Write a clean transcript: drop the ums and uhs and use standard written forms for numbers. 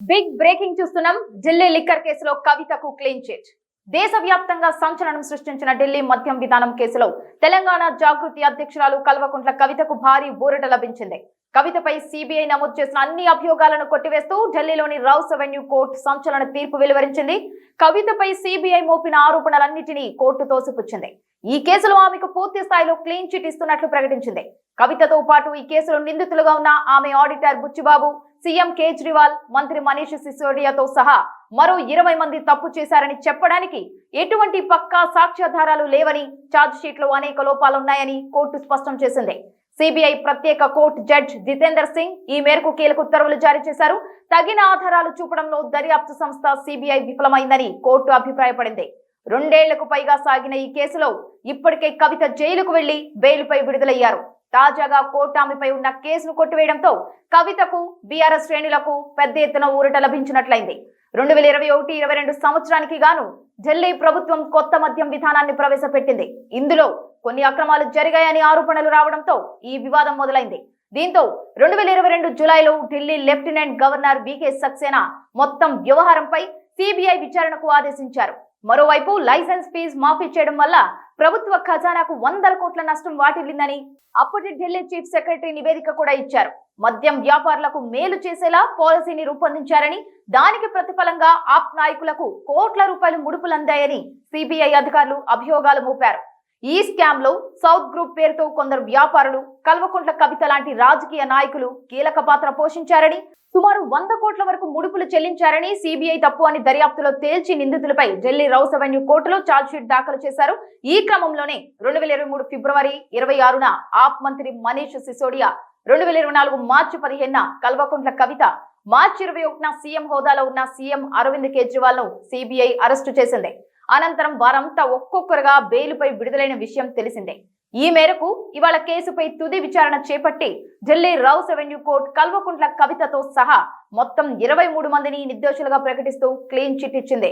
Big breaking చూస్తున్నాం. Delhi liquor కేసులో కవితకు క్లీన్ చిట్. దేశవ్యాప్తంగా సంచలనం సృష్టించిన ఢిల్లీ మద్యం విధానం కేసులో తెలంగాణ జాగృతి అధ్యక్షురాలు కల్వకుంట్ల కవితకు భారీ ఊరట లభించింది. కవితపై సిబిఐ నమోదు చేసిన అన్ని అభియోగాలను కొట్టివేస్తూ ఢిల్లీలోని రౌస్ అవెన్యూ కోర్టు సంచలన తీర్పు వెలువరించింది. కవితపై సిబిఐ మోపిన ఆరోపణలన్నింటినీ కోర్టు తోసిపుచ్చింది. ఈ కేసులో ఆమెకు పూర్తి స్థాయిలో క్లీన్ చిట్ ఇస్తున్నట్లు ప్రకటించింది. కవితతో పాటు ఈ కేసులో నిందితులుగా ఉన్న ఆమె ఆడిటర్ బుచ్చిబాబు, సీఎం కేజ్రీవాల్, మంత్రి మనీష్ సిసోడియాతో సహా మరో 20 మంది తప్పు చేశారని చెప్పడానికి ఎటువంటి పక్కా సాక్ష్యాధారాలు లేవని, ఛార్జ్ షీట్ లో అనేక లోపాలున్నాయని కోర్టు స్పష్టం చేసింది. సిబిఐ ప్రత్యేక కోర్టు జడ్జ్ జితేందర్ సింగ్ ఈ మేరకు కీలక ఉత్తర్వులు జారీ చేశారు. తగిన ఆధారాలు చూపడంలో దర్యాప్తు సంస్థ సిబిఐ విఫలమైందని కోర్టు అభిప్రాయపడింది. 2 ఏళ్లకు పైగా సాగిన ఈ కేసులో ఇప్పటికే కవిత జైలుకు వెళ్లి బెయిల్పై విడుదలయ్యారు. తాజాగా కోర్టు ఆమెపై ఉన్న కేసును కొట్టివేయడంతో కవితకు, బీఆర్ఎస్ శ్రేణులకు పెద్ద ఎత్తున ఊరట లభించినట్లయింది. 2021-22 సంవత్సరానికి గాను ఢిల్లీ ప్రభుత్వం కొత్త మద్యం విధానాన్ని ప్రవేశపెట్టింది. ఇందులో కొన్ని అక్రమాలు జరిగాయని ఆరోపణలు రావడంతో ఈ వివాదం మొదలైంది. దీంతో 2022 జూలైలో Delhi lieutenant governor VK Saxena మొత్తం వ్యవహారంపై సిబిఐ విచారణకు ఆదేశించారు. మరోవైపు లైసెన్స్ ఫీజు మాఫీ చేయడం వల్ల ప్రభుత్వ ఖజానాకు 100 కోట్ల నష్టం వాటిల్లిందని అప్పటి ఢిల్లీ చీఫ్ సెక్రటరీ నివేదిక కూడా ఇచ్చారు. మద్యం వ్యాపారులకు మేలు చేసేలా పాలసీని రూపొందించారని, దానికి ప్రతిఫలంగా ఆప్ నాయకులకు కోట్ల రూపాయలు ముడుపులు అందాయని సిబిఐ అధికారులు అభియోగాలు మోపారు. ఈ స్కామ్ లో సౌత్ గ్రూప్ పేరుతో కొందరు వ్యాపారులు, కల్వకుంట్ల కవిత లాంటి రాజకీయ నాయకులు కీలక పాత్ర పోషించారని, సుమారు 100 కోట్ల వరకు ముడుపులు చెల్లించారని సిబిఐ తప్పు అని దర్యాప్తులో తేల్చి నిందితులపై ఢిల్లీ రౌస్ అవెన్యూ కోర్టులో ఛార్జ్ షీట్ దాఖలు చేశారు. ఈ క్రమంలోనే 2023 ఫిబ్రవరి 26న ఆప్ మంత్రి మనీష్ సిసోడియా, 2024 మార్చి 15న కల్వకుంట్ల కవిత, మార్చి 21న సీఎం హోదాలో ఉన్న సీఎం అరవింద్ కేజ్రీవాల్ ను సిబిఐ అరెస్టు చేసింది. అనంతరం వారంతా ఒక్కొక్కరుగా బెయిలుపై విడుదలైన విషయం తెలిసిందే. ఈ మేరకు ఇవాళ కేసుపై తుది విచారణ చేపట్టి Delhi Rouse Avenue court Kalvakuntla కవితతో సహా మొత్తం 23 మందిని నిర్దోషులుగా ప్రకటిస్తూ క్లీన్ చిట్ ఇచ్చింది.